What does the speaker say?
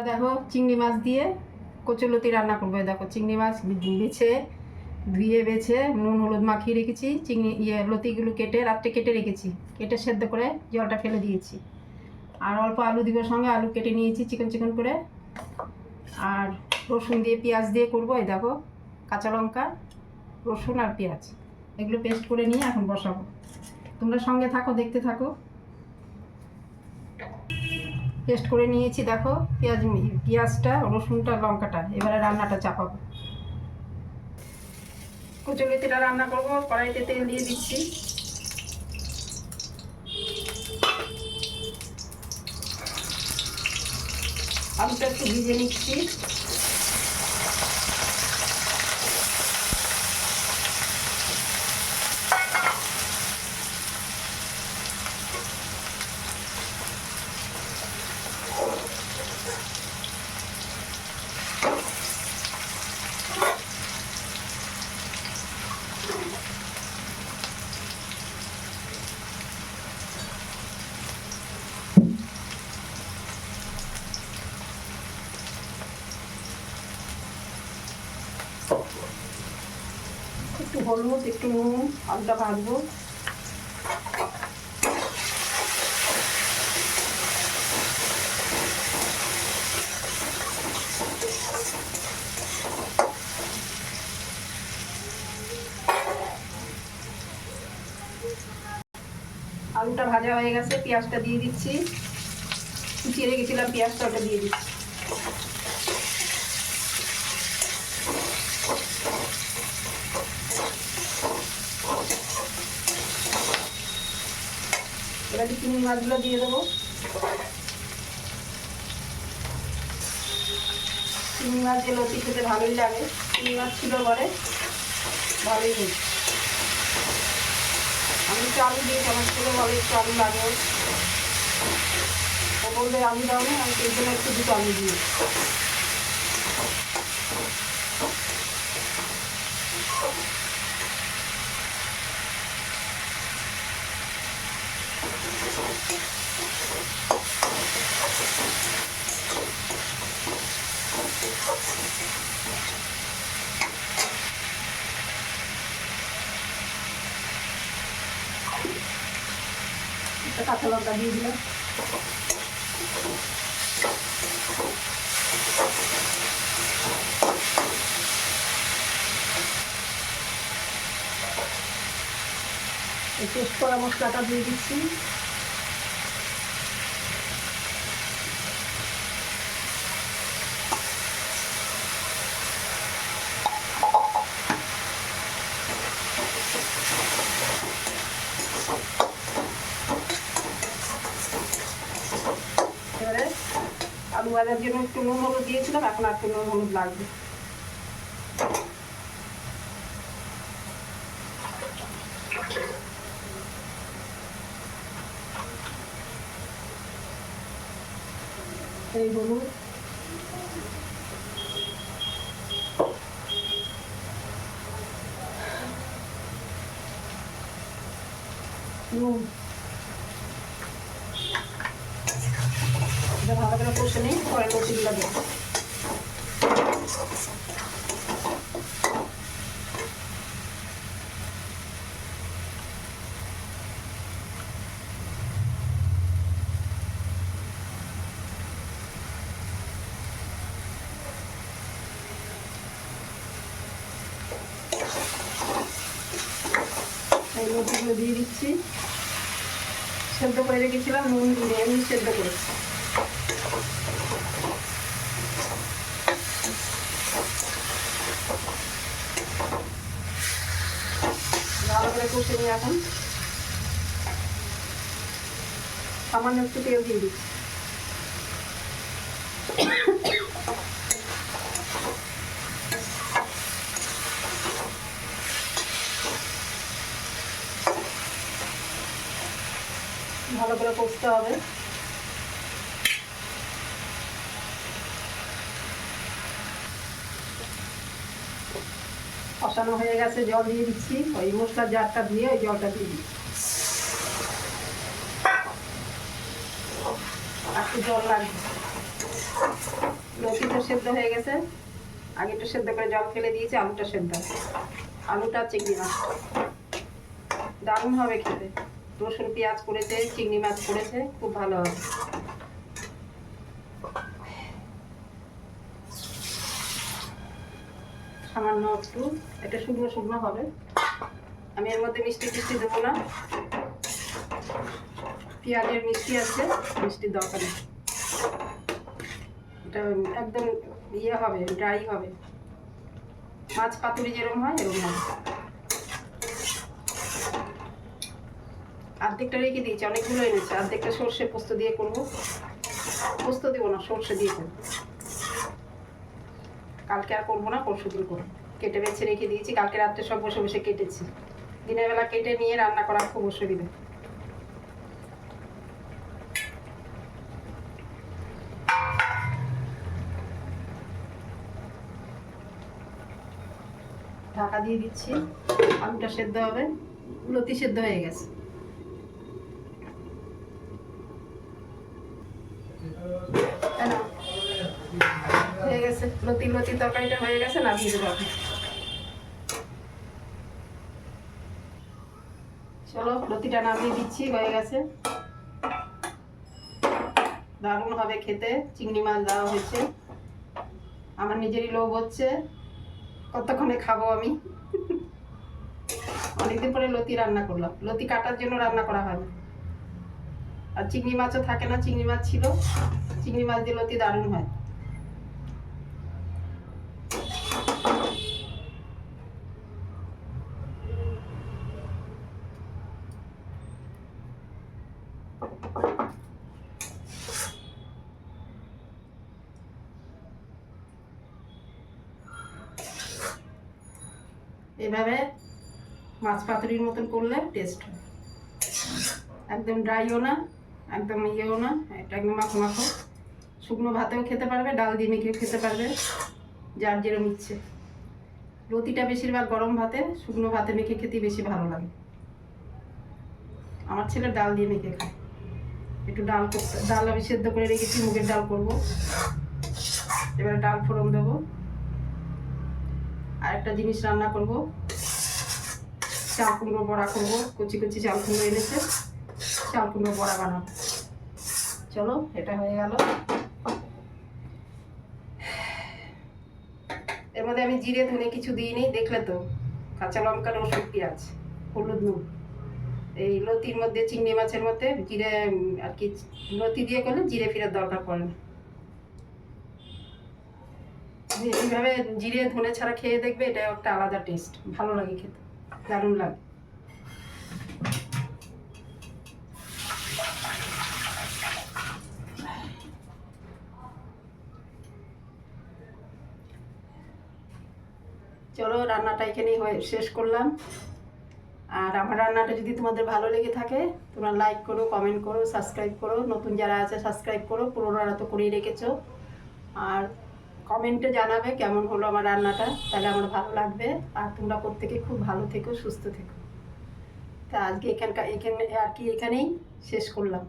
দেখো চিংড়ি মাছ দিয়ে কচুলতি রান্না করবো। দেখো চিংড়ি মাছ বেছে ধুয়ে বেছে নুন হলুদ মাখিয়ে রেখেছি। লতিগুলো কেটে রাত্রে কেটে রেখেছি, কেটে সেদ্ধ করে জলটা ফেলে দিয়েছি। আর অল্প আলু দিব, সঙ্গে আলু কেটে নিয়েছি চিকন চিকন করে। আর রসুন দিয়ে পেঁয়াজ দিয়ে করবো। এই দেখো কাঁচা লঙ্কা রসুন আর পেঁয়াজ এগুলো পেস্ট করে নিয়ে এখন বসাবো। তোমরা সঙ্গে থাকো, দেখতে থাকো। পেস্ট করে নিয়েছি দেখো পেঁয়াজটা রসুনটা লঙ্কাটা। এবারে রান্নাটা চাপাবো। কচুলতিটা রান্না করবো। কড়াইতে তেল দিয়ে দিচ্ছি। আলুটা একটু ভিজে নিচ্ছি। একটু হলুদ একটু নুন, আলুটা ভাজবো। আলুটা ভাজা হয়ে গেছে, পেঁয়াজটা দিয়ে দিচ্ছি। কুচিয়ে রেখেছিলাম পেঁয়াজটা, ওটা দিয়ে দিচ্ছি। এবারে চিংড়ি মাছগুলো দিয়ে দেবো। চিংড়ি মাছ দিয়ে লতি খেতে ভালোই লাগে। চিংড়ি মাছ ছিল পরে ভালোই হয়েছে। আমি একটু আলু দিয়ে চামচ করে বলে একটু আলু লাগে। ও বললে আলু দাও না, আমি সেই জন্য একটু দুটো আলু দিই। একটা কাঁচা লঙ্কা দিয়ে দিলাম। এই পেস্ট করা মশলাটা দিয়ে দিচ্ছি। এবারে আলু ভাজার জন্য একটু নুন হলুদ দিয়েছিলাম, এখন আর একটু নুন হলুদ লাগবে। এই হলুদ, নুন, ভালো করে কষে নিই, পরে লতিগুলো দেবো। এই লতিগুলো দিয়ে দিচ্ছি। সেদ্ধ করে রেখেছিলাম, নুন দিয়ে এমনি সেদ্ধ করেছি। ভালো করে কষে নিয়ে এখন সামান্য একটু তেল দিয়ে দিচ্ছি। ভালো করে কষতে হবে। কষানো হয়ে গেছে, জল দিয়ে দিচ্ছি। ওই মশলার জারটা দিয়ে ওই জলটা দিয়ে দিচ্ছি। একটু জল লাগবে। সেদ্ধ হয়ে গেছে, আগে একটু সেদ্ধ করে জল ফেলে দিয়েছি, আলুটা সেদ্ধ, আলুটা চিংড়ি মাছ দারুণ হবে খেতে। রসুন পেঁয়াজ করেছে, চিংড়ি মাছ করেছে, খুব ভালো হবে। সামান্য একটু এটা শুকনো শুকনো হবে, আমি এর মধ্যে মিষ্টি টিষ্টি দেবো না, পেঁয়াজের মিষ্টি আছে, মিষ্টির দরকার নেই। এটা একদম ইয়ে হবে, ড্রাই হবে, মাছ পাতুরি যেরকম হয় এরকম হবে। অর্ধেকটা রেখে দিয়েছি, অনেকগুলো এনেছে, অর্ধেকটা সর্ষে পোস্ত দিয়ে করবো, পোস্ত দেবো না, সর্ষে দিয়ে করবো। কালকে আর করবো না, পরশু দিন করবো। কেটে বেছে রেখে দিয়েছি, কালকে রাত্রে সব বসে বসে কেটেছি, দিনের বেলা কেটে নিয়ে রান্না করা খুব অসুবিধা। ঢাকা দিয়ে দিচ্ছি, আলুটা সেদ্ধ হবে, লতি সেদ্ধ হয়ে গেছে। হয়ে গেছে, লতি তরকারিটা হয়ে গেছে, নামিয়ে দেবো। চলো লতিটা নামিয়ে দিচ্ছি, হয়ে গেছে, দারুণ হবে খেতে। চিংড়ি মাছ দেওয়া হয়েছে, আমার নিজেরই লোভ হচ্ছে, কতক্ষণে খাবো আমি। অনেকদিন পরে লতি রান্না করলাম, লতি কাটার জন্য রান্না করা হয় না, আর চিংড়ি মাছও থাকে না, চিংড়ি মাছ ছিল, চিংড়ি মাছ দিয়ে লতি দারুণ হয়। এভাবে মাছ পাতুরির মতন করলে টেস্ট হয়, একদম ড্রাইও না, একদম ইয়েও না, এটা একদম মাখো মাখো। শুকনো ভাতেও খেতে পারবে, ডাল দিয়ে মেখেও খেতে পারবে, যার যেরকম ইচ্ছে। লতিটা বেশিরভাগ গরম ভাতে, শুকনো ভাতে মেখে খেতে বেশি ভালো লাগে। আমার ছেলে ডাল দিয়ে মেখে খায়। একটু ডাল করতে, ডাল আমি সেদ্ধ করে রেখেছি, মুগের ডাল করবো, এবারে ডাল ফোড়ন দেবো। আর একটা জিনিস রান্না করবো, চাল কুমড়ো বড়া করবো, কচি কচি চাল কুমড়ো এনেছে, চাল কুমড়ো বড়া বানাবো। চলো এটা হয়ে গেল। এর মধ্যে আমি জিরে ধনে কিছু দিইনি, দেখলে তো, কাঁচা লঙ্কা রসুন পেঁয়াজ হলুদ নুন। এই লতির মধ্যে, চিংড়ি মাছের মধ্যে জিরে আর কি, লতি দিয়ে করলে জিরে ফিরার দরকার পড়ে না। এইভাবে জিরে ধনে ছাড়া খেয়ে দেখবে, এটা একটা আলাদা টেস্ট, ভালো লাগে খেতে, দারুণ লাগে। চলো রান্নাটা এখানেই শেষ করলাম। আর আমার রান্নাটা যদি তোমাদের ভালো লেগে থাকে, তোমরা লাইক করো, কমেন্ট করো, সাবস্ক্রাইব করো, নতুন যারা আছে সাবস্ক্রাইব করো, পুরোনোরা তো করেই রেখেছো। আর কমেন্টে জানাবে কেমন হলো আমার রান্নাটা, তাহলে আমার ভালো লাগবে। আর তোমরা প্রত্যেকে খুব ভালো থেকো, সুস্থ থেকো। তা আজকে এখানে আর কি এখানেই শেষ করলাম।